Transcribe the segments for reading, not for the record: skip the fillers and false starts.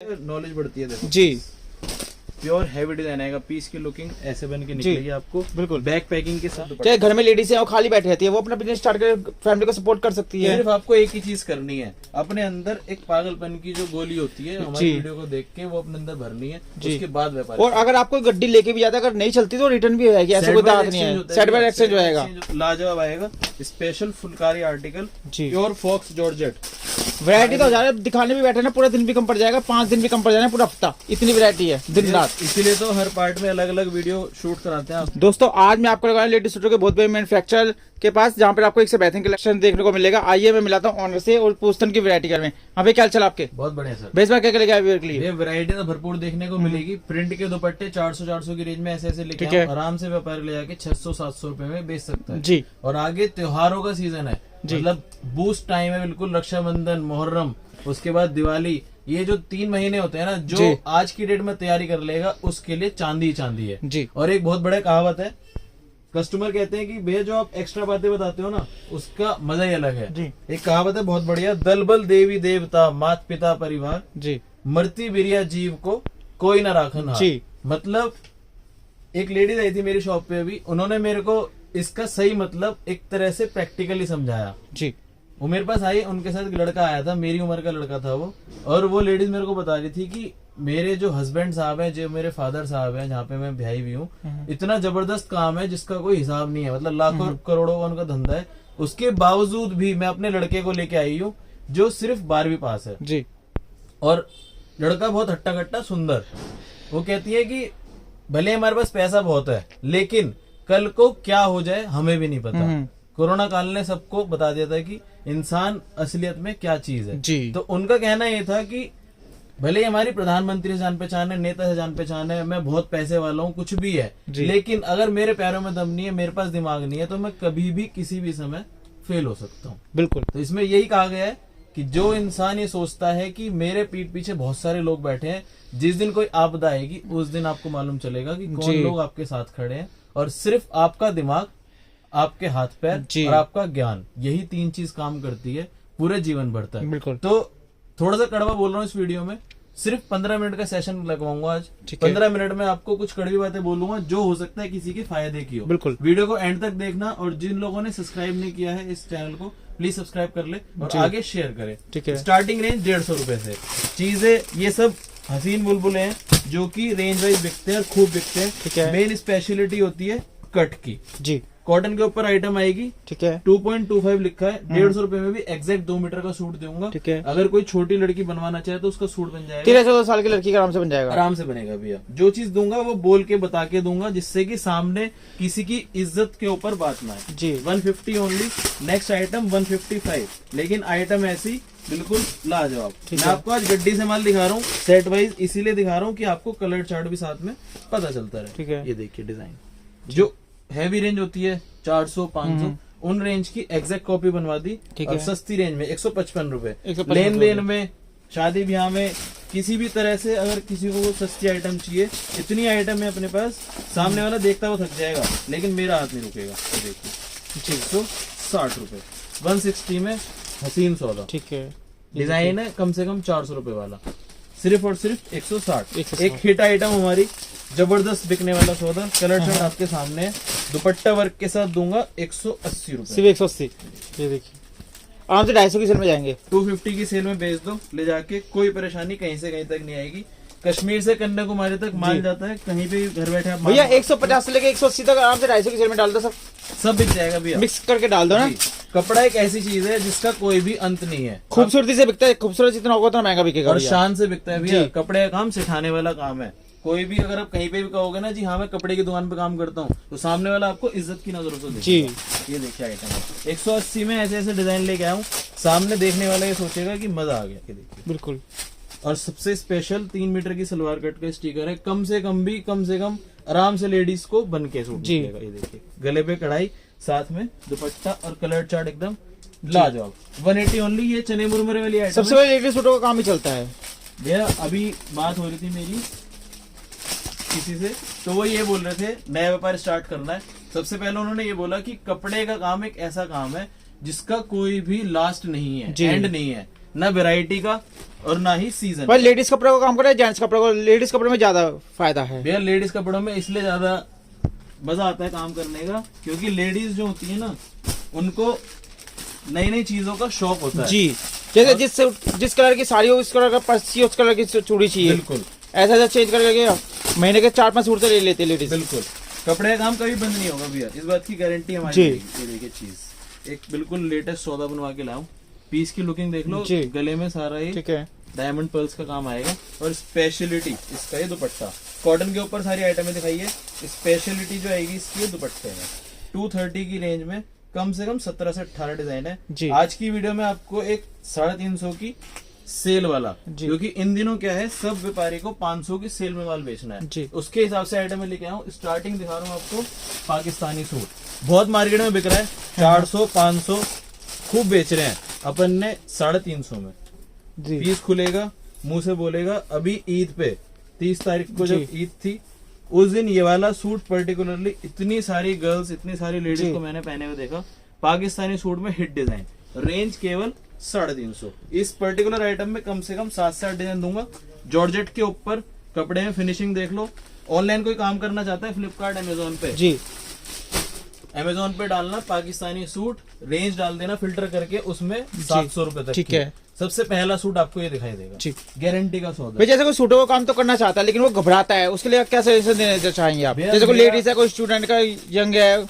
Knowledge बढ़ती है। देखो जी, प्योर हैवी डिजाइन आएगा, पीस की लुकिंग ऐसे बन के निकलेगी आपको, बिल्कुल। बैक पैकिंग के साथ। चाहे घर में लेडीज है और खाली बैठी रहती है, वो अपना बिजनेस स्टार्ट कर फैमिली को सपोर्ट कर सकती है। सिर्फ आपको एक ही चीज करनी है, अपने अंदर एक पागलपन की जो गोली होती है हमारी वीडियो को देख के वो अपने अंदर भरनी है, उसके बाद व्यापार। और अगर आपको गड्डी लेके भी जाता है, अगर नहीं चलती तो रिटर्न भी हो जाएगी, ऐसा कोई बात नहीं है। सेट बाय एक्सचेंज हो जाएगा। लाजवाब आएगा, special phulkari article, pure faux georgette. Variety तो हो जा रहा है, दिखाने भी बैठे ना पूरा दिन भी कम पड़ जाएगा, 5 दिन भी कम पड़ जाएगा, पूरा हफ्ता, इतनी वैरायटी है दिन रात। इसीलिए तो हर पार्ट में अलग अलग वीडियो शूट कराते हैं। दोस्तों आज मैं आपको लगाया लेडीज सूटों के बहुत बड़े मैन्युफैक्चरर के पास, जहाँ पर आपको एक से बेहतरीन कलेक्शन देखने को मिलेगा। आइए मैं मिलाता हूँ ऑनर से और पूछतन की वैरायटी कर में। हाँ भाई, क्या चल आपके? बहुत बढ़िया सर। बेस बार क्या क्या लेके आए व्यूअर के लिए? ये वैरायटी तो भरपूर देखने को मिलेगी। प्रिंट के दुपट्टे 400 की रेंज में ऐसे ऐसे लेके आओ, आराम से व्यापार ले जाके 600-700 रुपए में बेच सकता है जी। और आगे त्योहारों का सीजन है, मतलब बूस्ट टाइम है बिल्कुल। रक्षाबंधन, मुहर्रम, उसके बाद दिवाली, ये जो 3 महीने होते हैं ना, जो आज की डेट में तैयारी कर लेगा उसके लिए चांदी चांदी है जी। और एक बहुत बड़ा कहावत है, कस्टमर कहते हैं कि भैया जो आप एक्स्ट्रा बातें बताते हो ना उसका मजा ही अलग है जी। एक कहावत है बहुत बढ़िया, दल बल देवी देवता मात पिता परिवार जी, मरती बिरिया जीव को कोई ना राखन जी। मतलब एक लेडीज आई थी मेरी शॉप पे अभी, उन्होंने मेरे को इसका सही मतलब एक तरह से प्रैक्टिकली समझाया जी। वो मेरे पास आई, उनके साथ एक लड़का आया था, मेरी उम्र का लड़का था वो, और वो लेडीज मेरे को बता रही थी कि मेरे जो हस्बैंड साहब हैं, जो मेरे फादर साहब हैं, जहाँ पे मैं ब्याही हुई हूँ, इतना जबरदस्त काम है जिसका कोई हिसाब नहीं है, मतलब लाखों करोड़ों का उनका धंधा है। उसके बावजूद भी मैं अपने लड़के को लेके आई हूँ जो सिर्फ 12वीं पास है जी, और लड़का बहुत हट्टा कट्टा सुंदर। वो कहती है कि भले हमारे पास पैसा बहुत है लेकिन कल को क्या हो जाए हमें भी नहीं पता। कोरोना काल ने सबको बता दिया था कि इंसान असलियत में क्या चीज है जी। तो उनका कहना ये था कि भले हमारी प्रधानमंत्री से जान पहचान है, नेता से जान पहचान है, मैं बहुत पैसे वाला हूँ, कुछ भी है, लेकिन अगर मेरे पैरों में दम नहीं है, मेरे पास दिमाग नहीं है, तो मैं कभी भी किसी भी समय फेल हो सकता हूँ। बिल्कुल। तो इसमें यही कहा गया है कि जो इंसान ये सोचता है कि मेरे पीठ पीछे बहुत सारे लोग बैठे हैं, जिस दिन कोई आपदा आएगी उस दिन आपको मालूम चलेगा कि कौन लोग आपके साथ खड़े हैं, और सिर्फ आपका दिमाग, आपके हाथ पैर और आपका ज्ञान, यही 3 चीज काम करती है, पूरे जीवन बढ़ता है। बिल्कुल। तो थोड़ा सा कड़वा बोल रहा हूँ इस वीडियो में, सिर्फ 15 मिनट का सेशन लगवाऊंगा आज। 15 मिनट में आपको कुछ कड़वी बातें बोलूंगा जो हो सकता है किसी के फायदे की हो। बिल्कुल। वीडियो को एंड तक देखना, और जिन लोगों ने सब्सक्राइब नहीं किया है इस चैनल को प्लीज सब्सक्राइब कर ले और आगे शेयर करें। ठीक है। स्टार्टिंग रेंज 150 रुपए से चीजें, ये सब हसीन बुलबुल हैं जो कि रेंज वाइज बिकते हैं और खूब बिकते हैं। ठीक है। मेन स्पेशलिटी होती है कट की जी, कॉटन के ऊपर आइटम आएगी। ठीक है। 2.25 लिखा है, 150 रुपए में भी एग्जैक्ट 2 मीटर का सूट दूंगा। ठीक है। अगर कोई छोटी लड़की बनवाना चाहे तो उसका सूट बन जाएगा, 13-14 साल की लड़की का आराम से बन जाएगा, आराम से बनेगा भैया। जो चीज दूंगा वो बोल के बता के दूंगा, जिससे कि सामने किसी की इज्जत के ऊपर बात ना है जी। 150 ओनली। नेक्स्ट आइटम 155, लेकिन आइटम ऐसी बिल्कुल लाजवाब। मैं आपको आज गड्डी से माल दिखा रहा हूँ सेट वाइज, इसीलिए दिखा रहा हूँ कि आपको कलर चार्ट भी साथ में पता चलता रहे। ठीक है। ये देखिए डिजाइन, जो हैवी रेंज होती है 400-500, उन रेंज की एग्जैक्ट कॉपी बनवा दी। और सस्ती रेंज में 155 रुपए। लेन देन में, शादी ब्याह में, किसी भी तरह से अगर किसी को सस्ती आइटम चाहिए, इतनी आइटम है अपने पास, सामने वाला देखता हुआ थक जाएगा लेकिन मेरा हाथ नहीं रुकेगा। तो देखिए 160 रुपए, 160 में हसीन सौदा। ठीक है। डिजाइन है कम से कम 400 रुपए वाला, सिर्फ और सिर्फ 160। एक हिट आइटम हमारी, जबरदस्त बिकने वाला सौदा। कलर चार्ट आपके सामने है, दुपट्टा वर्क के साथ दूंगा 180 रुपए, सिर्फ 180। ये देखिए आराम से 250 की सेल में जाएंगे, 250 की सेल में बेच दो ले जाके, कोई परेशानी कहीं से कहीं तक नहीं आएगी। कश्मीर से कन्याकुमारी तक माल जाता है, कहीं भी घर बैठे आप भैया 150 से लेके 180 तक आराम से 250 की सेल में डाल दो, सब बिक जाएगा भैया, मिक्स करके डाल दो ना। कपड़ा एक ऐसी चीज है जिसका कोई भी अंत नहीं है, खूबसूरती से बिकता है, खूबसूरत जितना होगा उतना महंगा बिकेगा, और शान से बिकता है भैया। कपड़े का काम सिखाने वाला काम है। कोई भी अगर आप कहीं पे भी कहोगे ना जी हाँ मैं कपड़े की दुकान पे काम करता हूँ, तो सामने वाला आपको इज्जत की नजरों से देखेगा। ये देखिए आइटम 180 में ऐसे ऐसे डिजाइन लेके आया हूँ, सामने देखने वाला ये सोचेगा कि मजा आ गया। ये देखिए बिल्कुल। और सबसे स्पेशल 3 मीटर की सलवार कट का स्टिकर है, कम से कम आराम से लेडीज को बन के सूट मिलेगा। ये देखिए गले पे कढ़ाई, साथ में दुपट्टा और कलर चार्ट एकदम लाजवाब। 180 ओनली। ये चने मुरमुरे वाली आइटम सबसे बड़ी लेडीज सूटों का काम ही चलता है भैया। अभी बात हो रही थी मेरी किसी से, तो वो ये बोल रहे थे नया व्यापार स्टार्ट करना है। सबसे पहले उन्होंने ये बोला कि कपड़े का काम एक ऐसा काम है जिसका कोई भी लास्ट नहीं है, एंड नहीं है। ना वैरायटी का और ना ही सीजन। भाई लेडीज कपड़े का काम कर रहे हैं, जेंट्स कपड़े को, लेडीज कपड़े में ज्यादा फायदा है भैया लेडीज कपड़ों में इसलिए ज्यादा मजा आता है काम करने का, क्योंकि लेडीज जो होती है ना, उनको नई नई चीजों का शौक होता है जी। जैसे जिस कलर की साड़ी हो, उस कलर का पर्स चाहिए, उस कलर की चूड़ी चाहिए। बिल्कुल ऐसा चेंज करके महीने के 4-5 सूट तो ले लेते हैं लेडीज। बिल्कुल, कपड़े का काम कभी बंद नहीं होगा भैया, इस बात की गारंटी हमारी जी। रहेगी। ये देखिए चीज एक बिल्कुल लेटेस्ट सौदा बनवा के लाऊं, पीस की लुकिंग देख लो, जी। गले में सारा ही ठीक है, डायमंड पर्ल्स का काम आएगा। और स्पेशलिटी इसका ये दुपट्टा, कॉटन के ऊपर सारी आइटमें दिखाई है, स्पेशलिटी जो आएगी इसकी ये दुपट्टे में 230 की रेंज में कम से कम 17 से 18 डिजाइन जी। है। आज की वीडियो में आपको एक 350 की सेल वाला, क्योंकि इन दिनों क्या है, सब व्यापारी को 500 की सेल में माल बेचना है जी। उसके हिसाब से आइटम लेके आऊँ। स्टार्टिंग दिखा रहा हूँ आपको, पाकिस्तानी सूट बहुत मार्केट में बिक रहा है, 400-500 खूब बेच रहे हैं, अपन ने 350 में जी। पीस खुलेगा, मुंह से बोलेगा। अभी ईद पे 30 तारीख को जब ईद थी, उस दिन ये वाला सूट पर्टिकुलरली इतनी सारी गर्ल्स, इतनी सारी लेडीज को मैंने पहने हुए देखा। पाकिस्तानी सूट में हिट डिजाइन, रेंज केवल 350। इस पर्टिकुलर आइटम में कम से कम 7 से 8 डिजाइन दूंगा। जॉर्जेट के ऊपर कपड़े में फिनिशिंग देख लो। ऑनलाइन कोई काम करना चाहता है, फ्लिपकार्ट, अमेजोन पे जी, अमेजोन पे डालना पाकिस्तानी सूट, रेंज डाल देना फिल्टर करके, उसमें 700 रुपए तक ठीक की। है। सबसे पहला सूट आपको ये दिखाई देगा, ठीक। गारंटी का सौदा। भाई जैसे कोई सूटों का काम तो करना चाहता है लेकिन वो घबराता है, उसके लिए क्या सजेशन देना चाहेंगे आप? भैया, जैसे कोई मेरा- लेडीज है, कोई स्टूडेंट का यंग है,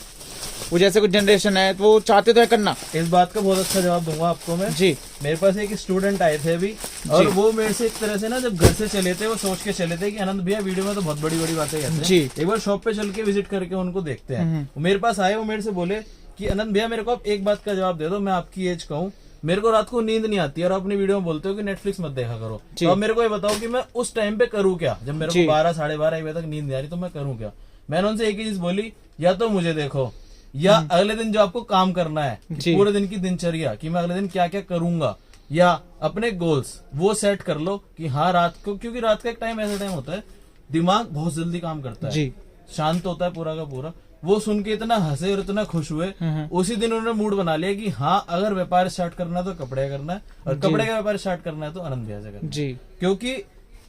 वो जैसे कुछ जनरेशन है, तो वो चाहते तो है करना। इस बात का बहुत अच्छा जवाब दूंगा आपको मैं। जी। मेरे पास एक स्टूडेंट आए थे अभी, और वो मेरे से एक तरह से ना, जब घर से चले थे, वो सोच के चले थे कि आनंद भैया वीडियो में तो बहुत बड़ी बड़ी बातें कहते हैं, जी। एक बार शॉप पे चल के विजिट करके उनको देखते हैं। वो मेरे पास आए, वो मेरे से बोले कि आनंद भैया मेरे को आप एक बात का जवाब दे दो, मैं आपकी एज का हूँ, मेरे को रात को नींद नहीं आती और अपनी वीडियो में बोलते हो कि नेटफ्लिक्स मत देखा करो, तो अब मेरे को ये बताओ कि मैं उस टाइम पे करूँ क्या, जब मेरे को 12, 12:30 बजे तक नींद नहीं आ रही, तो मैं करूँ क्या? मैंने उनसे एक ही चीज बोली, या तो मुझे देखो, या अगले दिन जो आपको काम करना है, पूरे दिन की दिनचर्या कि मैं अगले दिन क्या क्या करूंगा, या अपने गोल्स वो सेट कर लो कि हाँ रात को, क्योंकि रात का एक टाइम ऐसा टाइम होता है दिमाग बहुत जल्दी काम करता है जी। शांत होता है पूरा का पूरा। वो सुन के इतना हंसे और इतना खुश हुए, उसी दिन उन्होंने मूड बना लिया कि हाँ अगर व्यापार स्टार्ट करना है तो कपड़े का करना है, और कपड़े का व्यापार स्टार्ट करना है तो आनंद भैया से करना है। जी। क्योंकि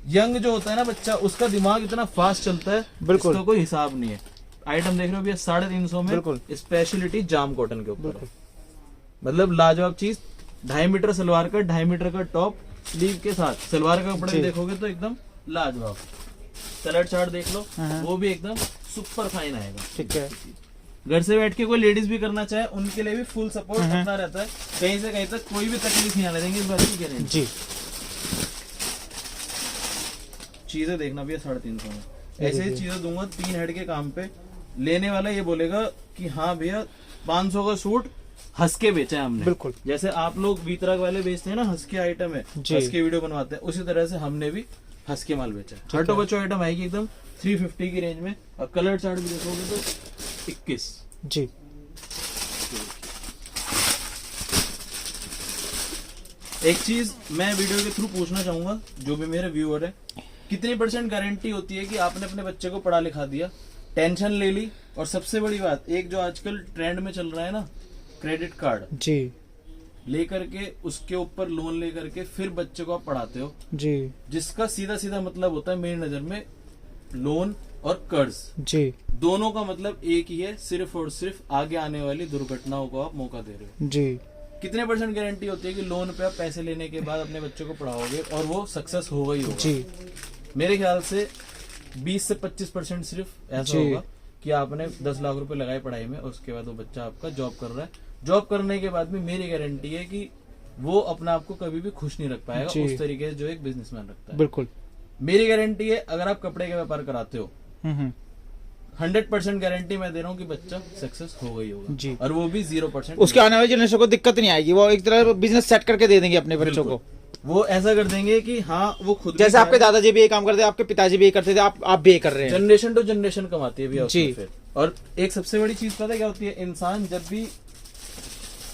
यंग जो होता है ना बच्चा, उसका दिमाग इतना फास्ट चलता है, बिल्कुल। इसका कोई हिसाब नहीं है। आइटम देख रहे हो भैया 350 में, बिल्कुल। स्पेशलिटी जाम कॉटन के ऊपर है। मतलब लाजवाब चीज। 2.5 मीटर सलवार का, 2.5 मीटर का टॉप, स्लीव के साथ सलवार का कपड़ा देखोगे तो एकदम लाजवाब। कलर चार्ट देख लो, वो भी एकदम सुपर फाइन आएगा। ठीक है। घर से बैठ के कोई लेडीज भी करना चाहे, उनके लिए भी फुल सपोर्ट अपना रहता है, कहीं से कहीं तक कोई भी तकलीफ नहीं आने देंगे, इस बात की गारंटी। जी। चीजें देखना भैया 350 में, ऐसे ही चीजें दूंगा 3 हेड के काम पे। लेने वाला ये बोलेगा कि हाँ भैया 500 का सूट हंस के बेचा है हमने। बिल्कुल। जैसे आप लोग वीतराग वाले बेचते हैं ना, हंस के आइटम है, हंस के वीडियो बनवाते हैं, उसी तरह से हमने भी हंस के माल बेचा है। हटो बच्चों आइटम आएगी एकदम 350 की रेंज में, और कलर चार्ट भी देखोगे तो 21। जी। एक चीज मैं वीडियो के थ्रू पूछना चाहूंगा, जो भी मेरे व्यूअर है, कितनी % गारंटी होती है कि आपने अपने बच्चे को पढ़ा लिखा दिया, टेंशन ले ली, और सबसे बड़ी बात, एक जो आजकल ट्रेंड में चल रहा है ना, क्रेडिट कार्ड जी। लेकर के उसके ऊपर लोन लेकर के फिर बच्चे को आप पढ़ाते हो, जी। जिसका सीधा सीधा मतलब होता है मेरी नजर में लोन और कर्ज, जी। दोनों का मतलब एक ही है, सिर्फ और सिर्फ आगे आने वाली दुर्घटनाओं को आप मौका दे रहे हो। जी। कितने % गारंटी होती है कि लोन पे आप पैसे लेने के बाद अपने बच्चों को पढ़ाओगे और वो सक्सेस होगा ही होगा? जी। मेरे ख्याल से 20 से 25% सिर्फ ऐसा जी। होगा कि आपने 10 लाख रुपए लगाए पढ़ाई में, और उसके बाद वो बच्चा आपका जॉब कर रहा है। जॉब करने के बाद भी मेरी गारंटी है कि वो अपने आप को कभी भी खुश नहीं रख पाएगा जी। उस तरीके से जो एक बिजनेसमैन रखता है। बिल्कुल। मेरी गारंटी है, अगर आप कपड़े का व्यापार कराते हो, 100% गारंटी मैं दे रहा हूँ कि बच्चा सक्सेस होगा ही होगा जी। और वो भी 0%। उसके आने वाली जनरेशन को दिक्कत नहीं आएगी, वो एक तरह बिजनेस सेट करके दे देंगे अपने बच्चों को। वो ऐसा कर देंगे कि हाँ वो खुद भी जैसे आपके दादाजी भी ये काम करते थे, आपके पिताजी भी ये करते थे, आप भी ये कर रहे हैं। जनरेशन टू जनरेशन कमाती है भैया जी। उसमें फिर। और एक सबसे बड़ी चीज पता है क्या होती है, इंसान जब भी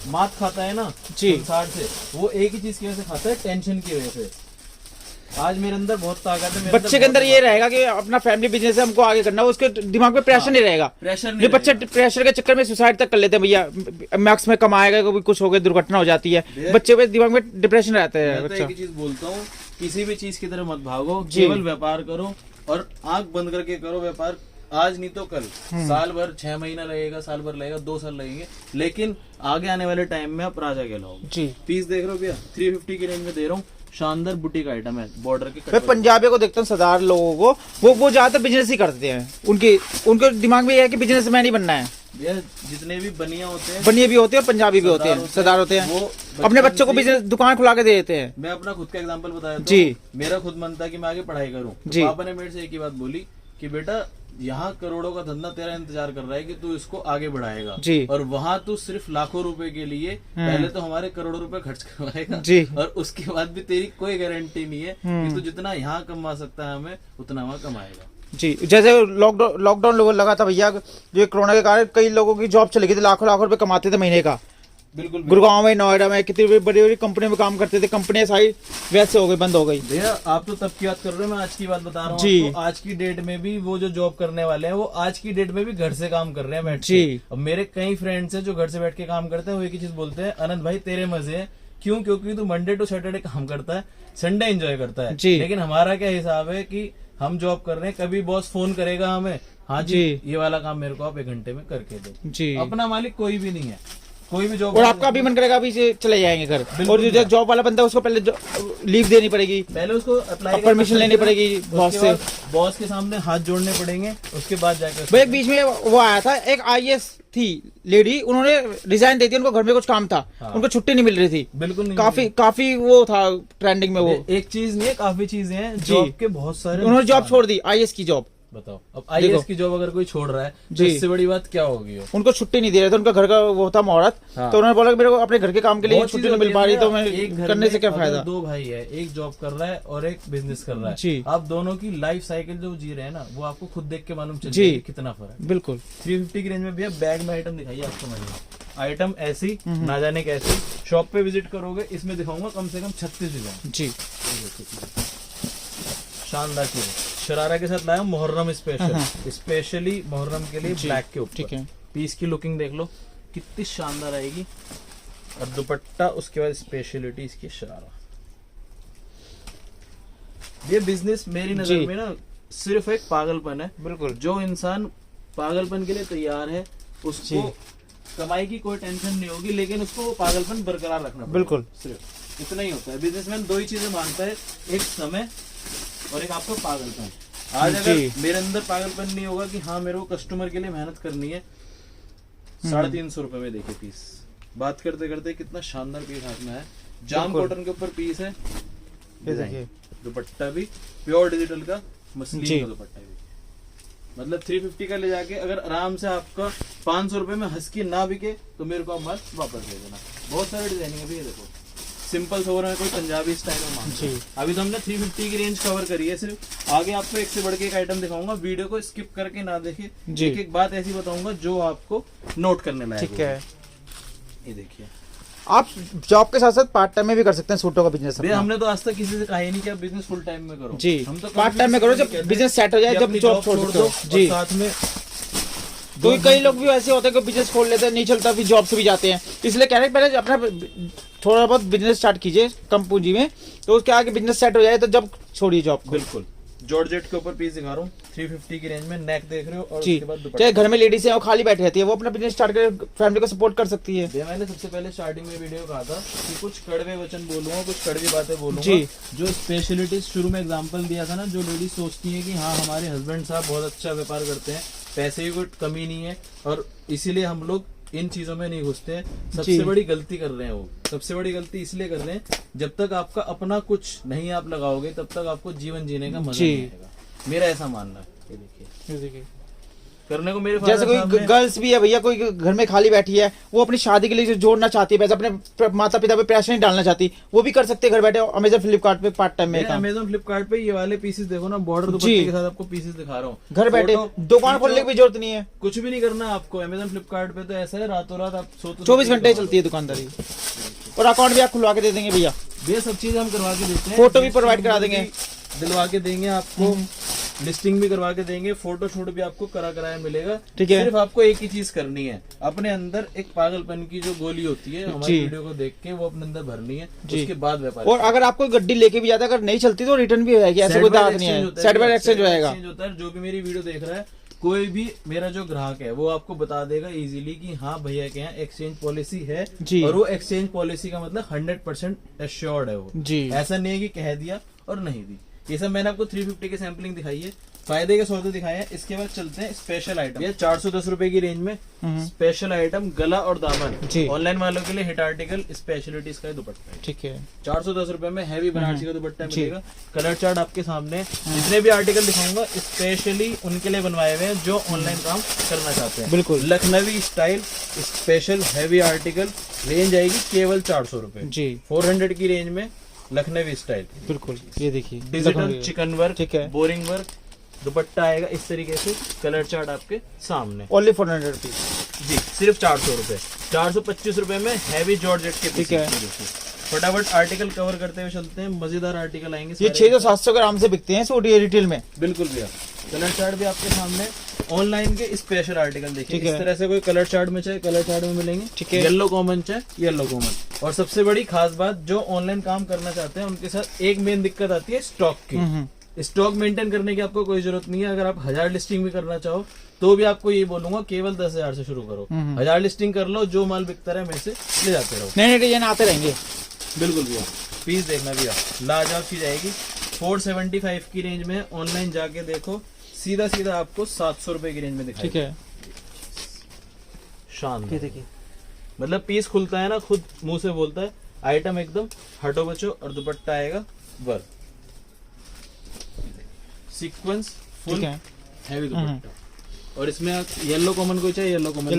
मात खाता है ना जी। संसार से, वो एक ही चीज की वजह से खाता है, टेंशन की वजह से। आज मेरे अंदर बहुत ताकत है। बच्चे के अंदर ये रहेगा कि अपना फैमिली बिजनेस है, हमको आगे करना, उसके दिमाग में प्रेशर नहीं रहेगा। प्रेशर जो नहीं बच्चे प्रेशर के चक्कर में सुसाइड तक कर लेते हैं भैया, मैक्स में कमाएगा, कभी कुछ हो गया, दुर्घटना हो जाती है, बच्चे के दिमाग में डिप्रेशन रहता है। मैं तो एक ही चीज बोलता हूँ, किसी भी चीज की तरफ मत भागो, केवल व्यापार करो और आंख बंद करके करो व्यापार। आज नहीं तो कल, साल भर 6 महीना लगेगा, साल भर लगेगा, 2 साल लगेंगे, लेकिन आगे आने वाले टाइम में आप राजा कहलाओगे। जी पीस देख रहे हो भैया, 350 की रेंज में दे रहा हूँ, शानदार बुटीक आइटम है, बॉर्डर के। मैं पंजाबियों को देखता हूँ, सरदार लोगों को, वो ज्यादातर बिजनेस ही करते हैं। उनके दिमाग में ये है कि बिजनेसमैन ही बनना है। भैया जितने भी बनिया होते हैं, बनिए भी होते हैं और पंजाबी भी होते हैं, सरदार होते हैं, वो अपने बच्चों को बिजनेस दुकान खुला के दे देते हैं। मैं अपना खुद का एग्जांपल बताया जी। मेरा खुद मन था कि मैं आगे पढ़ाई करूं, जी। तो पापा ने मेरे से एक ही बात बोली कि बेटा यहाँ करोड़ों का धंधा तेरा इंतजार कर रहा है कि तू इसको आगे बढ़ाएगा, जी। और वहाँ तू सिर्फ लाखों रुपए के लिए पहले तो हमारे करोड़ों रुपए खर्च करवाएगा, जी। और उसके बाद भी तेरी कोई गारंटी नहीं है कि तू जितना यहाँ कमा सकता है हमें उतना वहाँ कमाएगा। जी, जैसे लॉकडाउन लगा था भैया, जो कोरोना के कारण कई लोगों की जॉब चली गई थी, लाखों रुपए कमाते थे महीने का। बिल्कुल गुड़गांव में, नोएडा में कितनी बड़ी बड़ी कंपनी में काम करते थे, कंपनियां सारी वैसे हो गई, बंद हो गई। भैया आप तो तब की बात कर रहे हो, मैं आज की बात बता रहा हूँ जी। आपको। आज की डेट में भी वो जो जॉब करने वाले हैं, वो आज की डेट में भी घर से काम कर रहे हैं बैठ के। जी। अब मेरे कई फ्रेंड्स हैं जो घर से बैठ के काम करते हैं, वो एक ही चीज बोलते हैं, आनंद भाई तेरे मजे हैं। क्यों? क्योंकि तू मंडे टू सैटरडे काम करता है, संडे एंजॉय करता है। जी। लेकिन हमारा क्या हिसाब है कि हम जॉब कर रहे हैं, कभी बॉस फोन करेगा हमें, हाँ जी ये वाला काम मेरे को आप 1 घंटे में करके दो। जी। अपना मालिक कोई भी नहीं है, कोई भी जॉब। और आपका भी मन करेगा अभी से चले जाएंगे घर, और जो जॉब वाला बंदा है उसको पहले लीव देनी पड़ेगी, पहले उसको अप्लाई परमिशन लेनी पड़ेगी बॉस से, बॉस के सामने हाथ जोड़ने पड़ेंगे, उसके बाद जाकर। भाई एक बीच में वो आया था, एक IAS थी लेडी, उन्होंने रिजाइन दे दी, उनको घर में कुछ काम था, उनको छुट्टी नहीं मिल रही थी। बिल्कुल नहीं, काफी वो था ट्रेंडिंग में। वो एक चीज नहीं है, काफी चीजें हैं जॉब के बहुत सारे। उन्होंने जॉब छोड़ दी, IAS की जॉब। बताओ, अब IAS की जॉब अगर कोई छोड़ रहा है तो इससे बड़ी बात क्या होगी? उनको छुट्टी नहीं दे रहे थे, उनका घर का वो था मुहूर्त, तो उन्होंने बोला कि मेरे को अपने घर के काम के लिए छुट्टी नहीं मिल पा रही, तो मैं करने से क्या फायदा। 2 भाई है, एक जॉब कर रहा है और एक बिजनेस कर रहा है, जी। आप दोनों की लाइफ साइकिल जो जी रहे हैं ना, वो आपको खुद देख के मालूम चल जाएगा कितना फर्क है। बिल्कुल। 350 की रेंज में भैया बैग में आइटम दिखाइए आपको मैंने, आइटम ऐसी ना जाने कैसी। शॉप पे विजिट करोगे, इसमें दिखाऊंगा कम से कम 36 डिजाइन। जी, शानदार चीज, शरारा के साथ लाया मुहर्रम स्पेशल, स्पेशली मुहर्रम के लिए ब्लैक के ऊपर। ठीक है। पीस की लुकिंग देख लो कितनी शानदार आएगी, और दुपट्टा, उसके बाद स्पेशलिटी इसकी शरारा। ये बिजनेस मेरी नजर में ना सिर्फ एक पागलपन है। बिल्कुल। जो इंसान पागलपन के लिए तैयार है उसको कमाई की कोई टेंशन नहीं होगी, लेकिन उसको वो पागलपन बरकरार रखना पड़ेगा। बिल्कुल, सिर्फ इतना ही होता है। बिजनेसमैन 2 ही चीजें मांगता है, एक समय और एक आपका पागलपन। आज अगर मेरे अंदर पागलपन नहीं होगा कि हाँ मेरे को कस्टमर के लिए मेहनत करनी है, 350 रुपए में देखिए पीस। बात करते करते कितना शानदार पीस हाथ में है, जाम कॉटन के ऊपर पीस है, दुपट्टा भी प्योर डिजिटल का मसलिन का दुपट्टा भी, मतलब 350 का ले जाके अगर आराम से आपका 500 रुपए में हंस की ना बिके तो मेरे को आप माल वापस दे देना। बहुत सारे डिजाइनिंग है, ये देखो सिंपल सोवर में कोई पंजाबी स्टाइल में मांगते हैं। अभी तो हमने 350 की रेंज कवर करी है सिर्फ, आगे आपको एक से बढ़ के एक आइटम दिखाऊंगा, वीडियो को स्किप करके ना देखिए, एक एक बात ऐसी बताऊंगा जो आपको नोट करने लायक। ठीक है। ये देखिए, आप जॉब के साथ साथ पार्ट टाइम में भी कर सकते हैं सूटों का बिजनेस। हमने तो आज तक किसी से कहा ही नहीं कि आप बिजनेस फुल टाइम में करो। जी, हम तो पार्ट टाइम में करो, जब बिजनेस सेट हो जाए, जब जॉब छोड़ दो। जी, साथ में तो कई लोग भी ऐसे होते हैं कि बिजनेस खोल लेते हैं, नहीं चलता, फिर जॉब से भी जाते हैं। इसलिए कह रहे हैं पहले अपना थोड़ा बहुत बिजनेस स्टार्ट कीजिए कम पूंजी में, तो उसके आगे बिजनेस सेट हो जाए तो जब छोड़िए जॉब। बिल्कुल। जॉर्जेट के ऊपर पीस दिखा रहा हूँ, 350 की रेंज में, नेक देख रहे हो, और जी, उसके बाद दुपट्टा। चाहे घर में लेडीज है वो खाली बैठी रहती है, वो अपना बिजनेस स्टार्ट कर फैमिली को सपोर्ट कर सकती है। मैंने सबसे पहले स्टार्टिंग में वीडियो कहा था कि कुछ कड़वे वचन बोलूंगा, कुछ कड़वी बातें बोलूंगा, जो स्पेशलिटीज शुरू में एग्जांपल दिया था ना, जो लेडीज सोचती है कि हाँ हमारे हस्बैंड साहब बहुत अच्छा व्यापार करते हैं, पैसे की कोई कमी नहीं है, और इसीलिए हम लोग इन चीजों में नहीं घुसते हैं। सबसे बड़ी गलती कर रहे हैं वो, सबसे बड़ी गलती इसलिए कर रहे हैं, जब तक आपका अपना कुछ नहीं आप लगाओगे तब तक आपको जीवन जीने का मजा नहीं आएगा, मेरा ऐसा मानना है। ये देखिए करने को मेरे जैसे कोई गर्ल्स भी है भैया, कोई घर में खाली बैठी है, वो अपनी शादी के लिए जो जोड़ना चाहती है पैसा, अपने माता पिता पे प्रेशर नहीं डालना चाहती, वो भी कर सकते हैं घर बैठे अमेजन फ्लिपकार्ट पे पार्ट टाइम में। अमेजन फ्लिपकार्ट पे ये वाले पीसेस देखो ना, बॉर्डर दुपट्टे के साथ आपको पीसेस दिखा रहा हूँ, घर बैठे दुकान खोलने की भी जरूरत नहीं है, कुछ भी नहीं करना आपको। अमेजन फ्लिपकार्ट पे तो ऐसा है, रातों रात आप 24 घंटे चलती है दुकानदारी, और अकाउंट भी आप खुलवा के दे देंगे भैया। ये सब चीजें हम करवा के देते हैं। फोटो भी प्रोवाइड करा देंगे, दिलवा के देंगे आपको, लिस्टिंग भी करवा के देंगे, फोटो शूट भी आपको कराया मिलेगा। ठीक है। सिर्फ आपको एक ही चीज करनी है, अपने अंदर एक पागलपन की जो गोली होती है हमारी वीडियो को देख के वो अपने अंदर भरनी है, उसके बाद व्यापार। और अगर आपको गड्डी लेके भी जाता है, अगर नहीं चलती तो रिटर्न भी हो जाएगी, ऐसे कोई बात नहीं है, सेट बाय एक्सचेंज हो जाएगा। होता है। जो भी मेरी वीडियो देख रहा है, कोई भी मेरा जो ग्राहक है वो आपको बता देगा इजीली कि हाँ भैया के यहाँ एक्सचेंज पॉलिसी है जी। और वो एक्सचेंज पॉलिसी का मतलब 100% एश्योर्ड है वो जी। ऐसा नहीं है कि कह दिया और नहीं दी। ये सब मैंने आपको 350 की सैम्पलिंग दिखाई है, फायदे के सौदे दिखाए हैं। इसके बाद चलते हैं स्पेशल आइटम। ये 410 रुपए की रेंज में स्पेशल आइटम गला और दामन, ऑनलाइन वालों के लिए हिट आर्टिकल, स्पेशलिटीज का दुपट्टा है। ठीक है, 410 रुपए में हैवी बनारसी का दुपट्टा मिलेगा। कलर चार्ट आपके सामने, जितने भी आर्टिकल दिखाऊंगा स्पेशली उनके लिए बनवाए हुए हैं जो ऑनलाइन काम करना चाहते हैं। बिल्कुल Lucknowi style special heavy article, range आएगी केवल 400 रुपए जी। 400 की रेंज में लखनवी स्टाइल, बिल्कुल ये देखिए डिजिटल चिकन वर्क, ठीक है, बोरिंग वर्क दुपट्टा आएगा इस तरीके से। कलर चार्ट आपके सामने, ओनली 400 रुपीज जी, सिर्फ 400 रुपए। 425 रुपए में हैवी जॉर्जेट के, ठीक है। फटाफट आर्टिकल कवर करते हुए चलते हैं, मजेदार आर्टिकल आएंगे। ये 600-700 ग्राम से बिकते हैं सूट, ये रिटेल में। बिल्कुल भैया, कलर चार्ट भी आपके सामने। ऑनलाइन के स्पेशल आर्टिकल देखिए, ठीक है। इस तरह से कोई कलर चार्ट में चाहे कलर चार्ट में मिलेंगे, ठीक है। येलो कॉमन चाहे येलो कॉमन। और सबसे बड़ी खास बात, जो ऑनलाइन काम करना चाहते हैं उनके साथ एक मेन दिक्कत आती है स्टॉक की। स्टॉक मेंटेन करने की आपको कोई जरूरत नहीं है। अगर आप 1000 लिस्टिंग भी करना चाहो तो भी आपको ये बोलूंगा केवल 10,000 से शुरू करो। 1000 लिस्टिंग कर लो, जो माल बिकता रहे मेरे से ले जाते रहो। नए नए डिजाइन आते रहेंगे। बिल्कुल भैया, पीस देखना भैया, लाजवाब चीज आएगी। 475 की रेंज में, ऑनलाइन जाके देखो, सीधा सीधा आपको 700 रुपए की रेंज में दिखाई। ठीक है, शानदार, देखिए मतलब पीस खुलता है ना, खुद मुंह से बोलता है। आइटम एकदम हटो बचो, और दुपट्टा आएगा वर्क सीक्वेंस फुल ठीक है। हैवी दुपट्टा। और इसमें येलो कॉमन को चाहिए, येलो कॉमन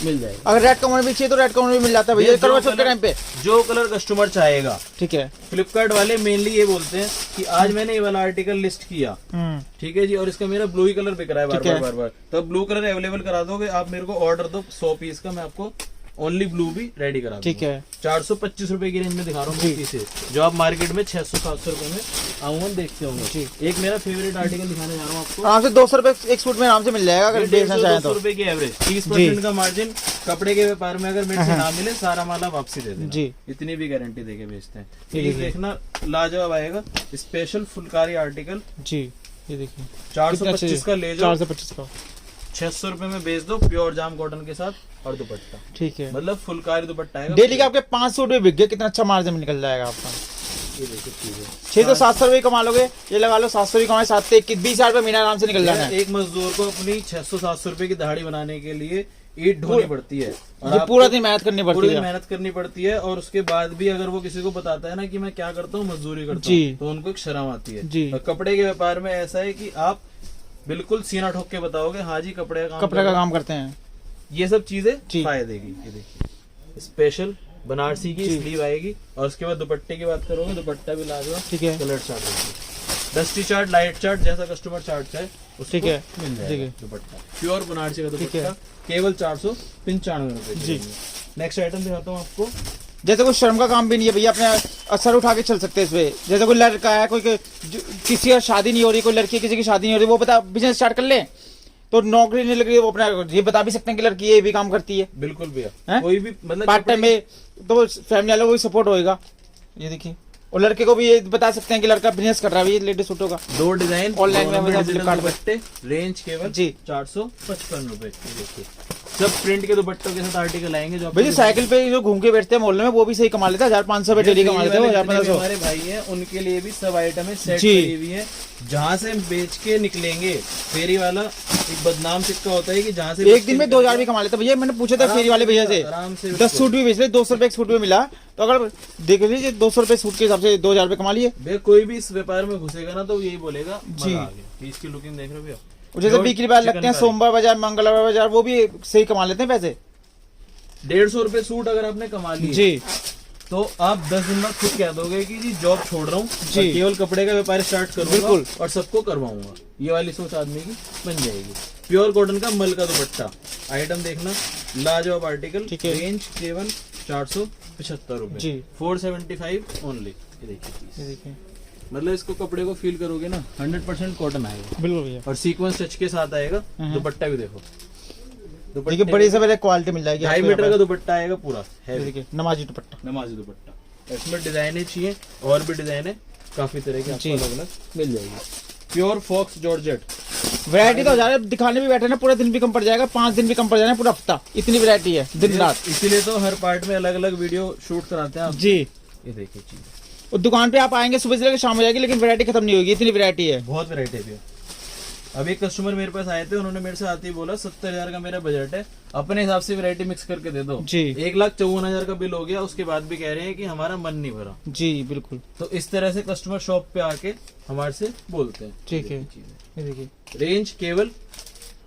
मिल जाएगा। अगर रेड कॉमन भी चाहिए तो रेड कॉमन भी मिल जाता है भैया, करवा चौथ के टाइम पे। जो कलर कस्टमर चाहेगा। ठीक है, फ्लिपकार्ट वाले मेनली ये बोलते हैं कि आज मैंने ये वाला आर्टिकल लिस्ट किया, ठीक है जी, और इसका मेरा ब्लू ही कलर बिक रहा है बार बार, तो ब्लू कलर अवेलेबल करा दोगे आप, मेरे को ऑर्डर दो 100 पीस का, मैं आपको ओनली ब्लू भी रेडी करा दूंगा। ठीक है। 425 रुपए की रेंज में दिखा रहा हूँ पीसे, जो आप मार्केट में 600-700 रुपए में अमूमन देखते होंगे। एक मेरा फेवरेट आर्टिकल दिखाने जा रहा हूँ आपको, आराम से 200 रुपए एक सूट में आराम से मिल जाएगा अगर देखना चाहें तो। 200 रुपए की एवरेज, 30% का मार्जिन। कपड़े के व्यापार में अगर मेरे से ना मिले, सारा माल आप वापसी दे देना जी, इतनी भी गारंटी देके बेचते हैं। ये देखना लाजवाब आएगा, स्पेशल फुलकारी आर्टिकल जी। ये देखिए 425 का ले जाओ, 425 का 600 रुपए में बेच दो, प्योर जाम कॉटन के साथ और दुपट्टा। ठीक है, मतलब फुलकारी दुपट्टा आएगा। डेली के आपके 5 सूट भी बिक गए, कितना अच्छा मार्जिन निकल जाएगा आपका। ये देखिए चीजें 600-700 रुपए कमा लोगे, ये लगा लो 700 भी कमाए, 7 से 20,000 रुपए महीना आराम से निकल जाना है। एक मजदूर को अपनी 600-700 रुपए की दहाड़ी बनाने के लिए ईंट ढोनी पड़ती है, और ये पूरा दिन मेहनत करनी पड़ती है। मेहनत करनी पड़ती है। और उसके बाद भी अगर वो किसी को बताता है ना कि मैं क्या करता हूँ, मजदूरी करता हूँ, तो उनको एक शर्म आती है जी। और कपड़े के व्यापार में ऐसा है कि आप बिल्कुल सीना ठोक के बताओगे हाँ जी कपड़े का काम करते हैं। ये सब चीजें फायदे देगी। ये देखिए स्पेशल बनारसी की स्लीव आएगी, और उसके बाद दुपट्टे की बात करोगे, दुपट्टा भी लाजवाब। ठीक है, कलर चार्ट देखिए, डस्टी चार्ट, लाइट चार्ट, जैसा कस्टमर चार्ट चाहे ठीक है, मिल जाएगा। दुपट्टा प्योर बनारसी का दुपट्टा केवल 495 रुपए जी। नेक्स्ट आइटम दिखाता हूँ आपको। जैसे कोई शर्म का काम भी नहीं है भैया, अपने असर उठा के चल सकते हैं इसमें। जैसे कोई लड़का है, कोई किसी का शादी नहीं हो रही, कोई लड़की किसी की शादी नहीं हो रही, वो बता बिजनेस स्टार्ट कर ले, तो नौकरी नहीं लग रही, वो अपना ये बता भी सकते हैं कि लड़की ये भी काम करती है। बिल्कुल भैया, कोई भी मतलब पार्ट टाइम में, तो फैमिली वालों को भी सपोर्ट होएगा। ये देखिए, और लड़के को भी ये बता सकते हैं कि लड़का बिजनेस कर रहा है लेडीज सूटों का। 2 डिजाइन ऑनलाइन में दुपट्टे, रेंज केवल जी 455 रुपए। देखिए सब प्रिंट के दुपट्टों के साथ आर्टिकल आएंगे। जो भैया साइकिल पे जो घूम के बैठते हैं मोहल्ले में, वो भी सही कमा लेते हैं। 1500 रुपए डेली कमा लेते हैं। 1500 हमारे भाई हैं, उनके लिए भी सब आइटम है, सेट करी हुई है। जहाँ से बेच के निकलेंगे, फेरी वाला एक बदनाम सिक्का होता है कि जहाँ से एक दिन में 2000 भी कमा लेते भैया। मैंने पूछा था फेरी वाले भैया से, आराम से 10 सूट भी बेच ले, 200 रुपए एक सूट में मिला, तो अगर देख लीजिए 200 रुपए सूट के हिसाब से 2000 रुपए कमा लिए। भैया कोई भी इस व्यापार में घुसेगा ना तो यही बोलेगा जी। इसकी लुकिंग देख रहे हो भैया, जैसे बिक्री बार लगते हैं सोमवार बाजार, मंगलवार बाजार, वो भी सही कमा लेते हैं पैसे। 150 रुपए सूट अगर आपने कमा लिए जी, तो आप 10 दिन बाद खुद कह दोगे कि जी जॉब छोड़ रहा हूँ, केवल कपड़े का व्यापार स्टार्ट करूंगा बिल्कुल, और सबको करवाऊंगा। ये वाली सोच आदमी की बन जाएगी। प्योर कॉटन का मल का दुपट्टा आइटम देखना, लाजवाब आर्टिकल, रेंज केवल 475 रुपए जी। 475 ओनली। ये देखिए piece। ये देखिए मतलब इसको कपड़े को फील करोगे ना 100% कॉटन आएगा बिल्कुल भैया। और सीक्वेंस टच के साथ आएगा। दुपट्टा भी देखो, देखिए बड़ी से बड़ी क्वालिटी मिल जाएगी 2.5 आपको मीटर यहाँ का दुपट्टा आएगा पूरा पर। हैवी देखिए नमाजी दुपट्टा। नमाजी दुपट्टा। इसमें डिजाइने चाहिए और भी डिजाइन है काफी तरह की, जी। आपको अलग अलग मिल जाएगी। Pure faux georgette. वैरायटी तो हो जा रहा है, दिखाने भी बैठे ना पूरा दिन भी कम पड़ जाएगा, 5 दिन भी कम पड़ जाएगा, पूरा हफ्ता, इतनी वैरायटी है दिन रात। इसीलिए तो हर पार्ट में अलग अलग वीडियो शूट कराते हैं आप। जी। ये देखिए चीज, और दुकान पे आप आएंगे सुबह से लेकर शाम हो जाएगी, लेकिन वैरायटी खत्म नहीं होगी, इतनी वैरायटी है। बहुत वैरायटी है। अब एक कस्टमर मेरे पास आए थे, उन्होंने मेरे से आते ही बोला 70,000 का मेरा बजट है, अपने हिसाब से वैरायटी मिक्स करके दे दो। जी। 1,54,000 का बिल हो गया, उसके बाद भी कह रहे हैं कि हमारा मन नहीं भरा। जी बिल्कुल। तो इस तरह से कस्टमर शॉप पे आके हमारे से बोलते हैं। ठीक है। चीजें ये देखिए रेंज केवल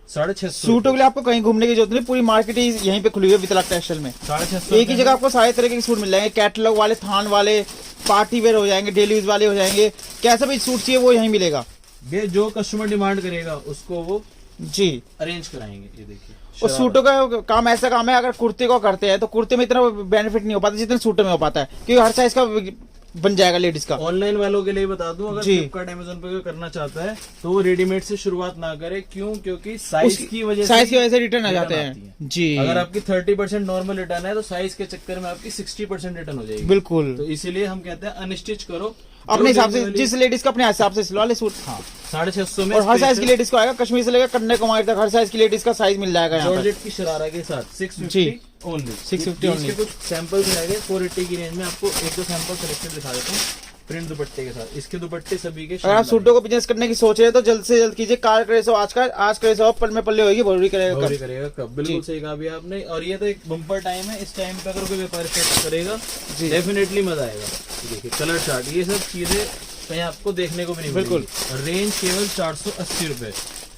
650 सूटों के लिए आपको कहीं घूमने की जरूरत नहीं, पूरी मार्केट ही यहीं पे खुली हुई है वितलाक टेक्सटाइल में। 650 एक ही जगह आपको सारे तरह के सूट मिल जाएंगे, कैटलॉग वाले, थान वाले, पार्टी वेयर हो जाएंगे, डेली यूज वाले हो जाएंगे, कैसा भी सूट चाहिए वो यहीं मिलेगा। ये जो कस्टमर डिमांड करेगा उसको वो जी। अरेंज कराएंगे। ये देखिए और सूटों का काम ऐसा काम है, अगर कुर्ते को करते हैं तो कुर्ते में इतना बेनिफिट नहीं हो पाता जितना सूटों में हो पाता है, क्योंकि हर साइज का बन जाएगा लेडीज का। ऑनलाइन वालों के लिए बता दूं, अगर जी। फ्लिपकार्ट अमेज़न पे कोई करना चाहता है तो वो रेडीमेड से शुरुआत ना करे। क्यों? क्योंकि साइज की वजह से रिटर्न आ जाते हैं। जी। अगर आपकी 30% नॉर्मल रिटर्न है तो साइज के चक्कर में आपकी 60% रिटर्न हो जाएगी। बिल्कुल। तो इसीलिए हम कहते हैं अनस्टिच करो अपने हिसाब से, जिस लेडीज का अपने हिसाब से सिलवा ले सूट। हाँ 650 में। और हर साइज की लेडीज को आएगा, कश्मीर से लेकर कन्याकुमारी तक हर साइज की लेडीज का साइज मिल जाएगा यहाँ पर। जॉर्जेट की शरारा के साथ 650 ओनली। 650 इसके कुछ सैंपल्स रहेंगे 480 की रेंज में, आपको एक दो सैंपल सिलेक्टेड दिखा देता हूँ प्रिंट दुपट्टे के साथ। इसके दुपट्टे सभी के अगर आप सूटों को बिजनेस करने की सोच रहे हैं तो जल्द से जल्द कीजिए। कार करे सो आज करे सो पल में पल्ले होगी, भौरी करेगा कब करेगा कब। बिल्कुल सही कहा भी आपने। और ये तो एक बम्पर टाइम है, इस टाइम पे अगर कोई व्यापार सेट करेगा डेफिनेटली मजा आएगा। देखिए कलर चार्ट, ये सब चीजें कहीं आपको देखने को भी नहीं बिल्कुल। रेंज केवल 480 रुपए,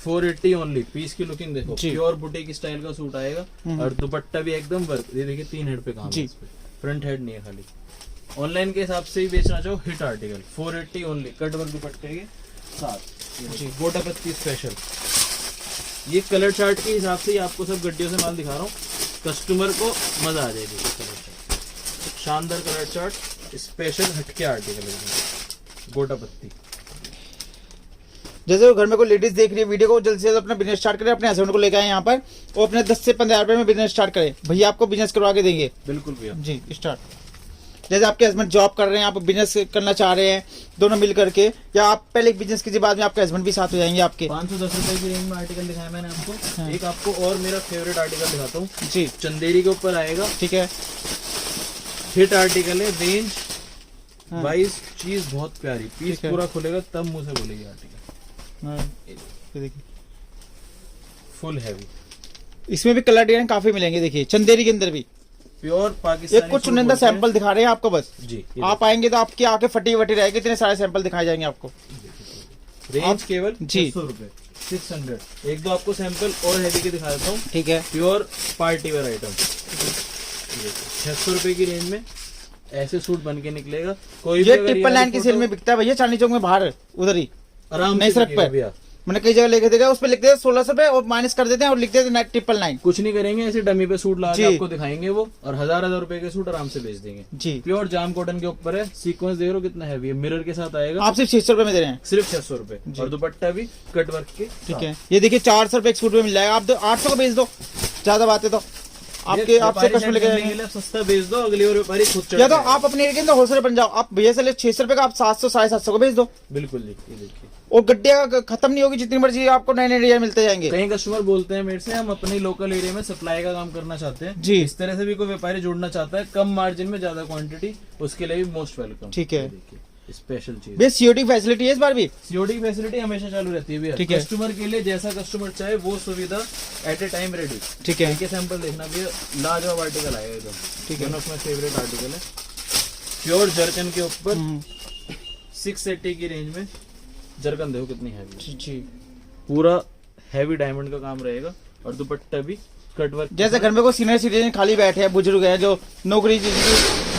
480 ओनली। पीस की लुकिंग देखो, प्योर बुटीक स्टाइल का सूट आएगा और दुपट्टा भी एकदम वर्क। ये देखिए 3 हेड पे काम है, फ्रंट हेड नहीं है खाली। ऑनलाइन के हिसाब से ही बेचना चाहो hit article 480 only, cut work दुपट्टे के साथ। गोटा पत्ती स्पेशल। ये कलर चार्ट के हिसाब से ही आपको सब गड्डियों से माल दिखा रहा हूँ, कस्टमर को मजा आ जाएगी। कलर चार्ट शानदार, कलर चार्ट स्पेशल हटके आर्टिकल है। गोटा पत्ती। जैसे वो घर में कोई लेडीज देख रही है वीडियो को, जल्द से जल्द अपना बिजनेस स्टार्ट करें, अपने हस्बैंड को लेकर आए यहाँ पर और अपने 10 से 15 रुपए में बिजनेस स्टार्ट करें, भैया आपको बिजनेस करवा के देंगे। बिल्कुल भैया जी स्टार्ट। जैसे आपके हस्बैंड जॉब कर रहे हैं, आप बिजनेस करना चाह रहे हैं, दोनों मिल करके, या आप पहले एक बिजनेस कीजिए, बाद में आपके हस्बैंड भी साथ हो जाएंगे आपके। 510 रुपए की रेंज में आर्टिकल दिखाया मैंने आपको। हाँ। एक आपको और मेरा फेवरेट आर्टिकल दिखाता हूँ जी। चंदेरी के ऊपर आएगा। ठीक है। हिट आर्टिकल है, रेंज हाँ। वाइज चीज बहुत प्यारी। पीस ठीक है। पूरा खुलेगा तब मुंह से बोलेगी आर्टिकल। देखिए फुल हैवी। इसमें भी कलर डिजाइन काफी मिलेंगे, देखिए चंदेरी के अंदर भी प्योर पाकिस्तानी। ये कुछ चुनिंदा सैंपल दिखा रहे हैं आपको बस जी। आप आएंगे तो आपकी आके फटी वटी रहेगी, इतने सारे सैंपल दिखाए जाएंगे आपको। रेंज केवल जी 600 रुपए, 600। एक दो आपको सैंपल और हैवी के दिखा देता हूँ। ठीक है। प्योर पार्टी वेयर आइटम 600 रुपए की रेंज में ऐसे सूट बन के निकलेगा। कोई ये 999 की सेल में बिकता है भैया, चांदनी चौक में बाहर उधर ही आराम नहीं से सड़क पे। भैया मैंने कई जगह लेके देखा, उस पे लिखते हैं 1600 रुपए और माइनस कर देते हैं और लिखते हैं 999। कुछ नहीं करेंगे, ऐसे डमी पे सूट लगा के जी। आपको दिखाएंगे वो, और 1000 रुपए के सूट आराम से बेच देंगे। जी। प्योर जाम कॉटन के ऊपर है, सीक्वेंस देख रहे हो कितना हैवी है, मिरर के साथ आएगा। आप सिर्फ 600 रुपए में दे रहे हैं। सिर्फ 600 रुपए और दुपट्टा भी कट वर्क के। ठीक है। ये देखिए 400 रुपए एक सूट में मिल जाएगा, आप 800 का बेच दो, ज्यादा बात है तो आपके आपसे कस्टमर लेके जाएंगे। सस्ता बेच दो, अगली और व्यापारी खुद चढ़ या तो जाएगा। आप अपने एरिया के अंदर होलसेल बन जाओ, आप भैया से ले 600 रुपए का आप 700 750 को बेच दो। बिल्कुल जी। ये देखिए और गड्डिया खत्म नहीं होगी, जितनी मर्जी आपको नए नए डिजाइन मिलते जाएंगे। कई कस्टमर बोलते हैं मेरे से, हम अपने लोकल एरिया में सप्लाई का काम करना चाहते हैं जी। इस तरह से भी कोई व्यापारी जुड़ना चाहता है कम मार्जिन में ज्यादा क्वांटिटी, उसके लिए भी मोस्ट वेलकम। ठीक है। देखिए स्पेशल चीज। भैया सीओडी फैसिलिटी है इस बार भी। सीओडी फैसिलिटी हमेशा चालू रहती है भैया। ठीक है। कस्टमर के लिए जैसा कस्टमर चाहे वो सुविधा एट ए टाइम रेडी। ठीक है। इनके सैंपल देखना भैया, लाजवाब आर्टिकल आएगा एकदम। ठीक है। One of my favourite article है, प्योर जर्कन के ऊपर 680 की रेंज में। जर्कन देखो कितनी हैवी, जी। पूरा हैवी डायमंड का काम रहेगा और दुपट्टा भी कट वर्क। जैसे घर में कोई सीनियर सिटीजन खाली बैठे हैं, बुजुर्ग हैं जो नौकरी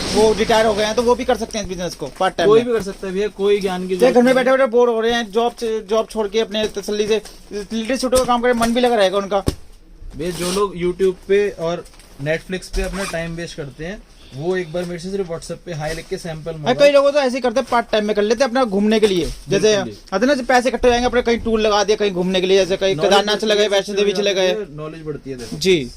वो रिटायर हो गए हैं, तो वो भी कर सकते हैं इस बिजनेस को पार्ट टाइम। कोई भी कर सकता है भैया, कोई ज्ञान की घर में बैठे बैठे बोर हो रहे हैं, जॉब छोड़ के अपने तसल्ली से लेडीज सूटों का काम करें, मन भी लगा रहेगा उनका। भैया जो लोग यूट्यूब पे और नेटफ्लिक्स पे अपना टाइम वेस्ट करते हैं, वो एक बार मेरे से सिर्फ व्हाट्सएप पे हाई लिख के सैंपल कई लोगों तो ऐसे ही करते हैं, पार्ट टाइम में कर लेते हैं अपना घूमने के लिए, जैसे आते ना पैसे इकट्ठे हो जाएंगे अपने कहीं टूर लगा दिया कहीं घूमने के लिए, जैसे कहीं केदारनाथ चले गए, वैष्णो देवी चले गए, नॉलेज बढ़ती है। देखो जी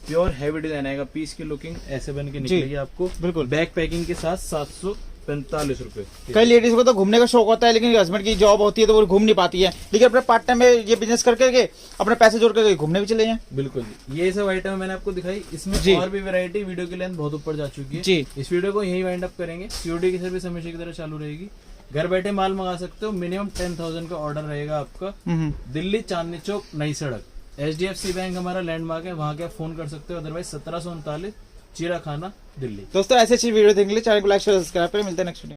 प्योर हैवी डिजाइन आएगा, पीस की लुकिंग ऐसे बन के निकलेगी आपको, बिल्कुल। बैक पैकिंग के साथ 745 रुपए। कई लेडीज को तो घूमने का शौक होता है, लेकिन हस्बैंड की जॉब होती है तो वो घूम नहीं पाती है, लेकिन अपने पार्ट टाइम में ये बिजनेस करके अपने पैसे जोड़ करके घूमने भी चले जाएं। बिल्कुल, ये सब आइटम मैंने आपको दिखाई, इसमें और भी वैरायटी, वीडियो की लेंथ बहुत ऊपर जा चुकी है जी। इस वीडियो को यही वाइंड अप करेंगे। सीओडी की सर्विस हमेशा की तरह चालू रहेगी, घर बैठे माल मंगा सकते हो, मिनिमम 10,000 का ऑर्डर रहेगा आपका। दिल्ली चांदनी चौक नई सड़क, HDFC बैंक हमारा लैंडमार्क है, वहाँ के आप फोन कर सकते हो, अदरवाइज 1739 चिड़ाखाना दिल्ली। दोस्तों ऐसे अच्छी वीडियो देखने के लिए चैनल को लाइक शेयर सब्सक्राइब करें, मिलते हैं नेक्स्ट वीडियो।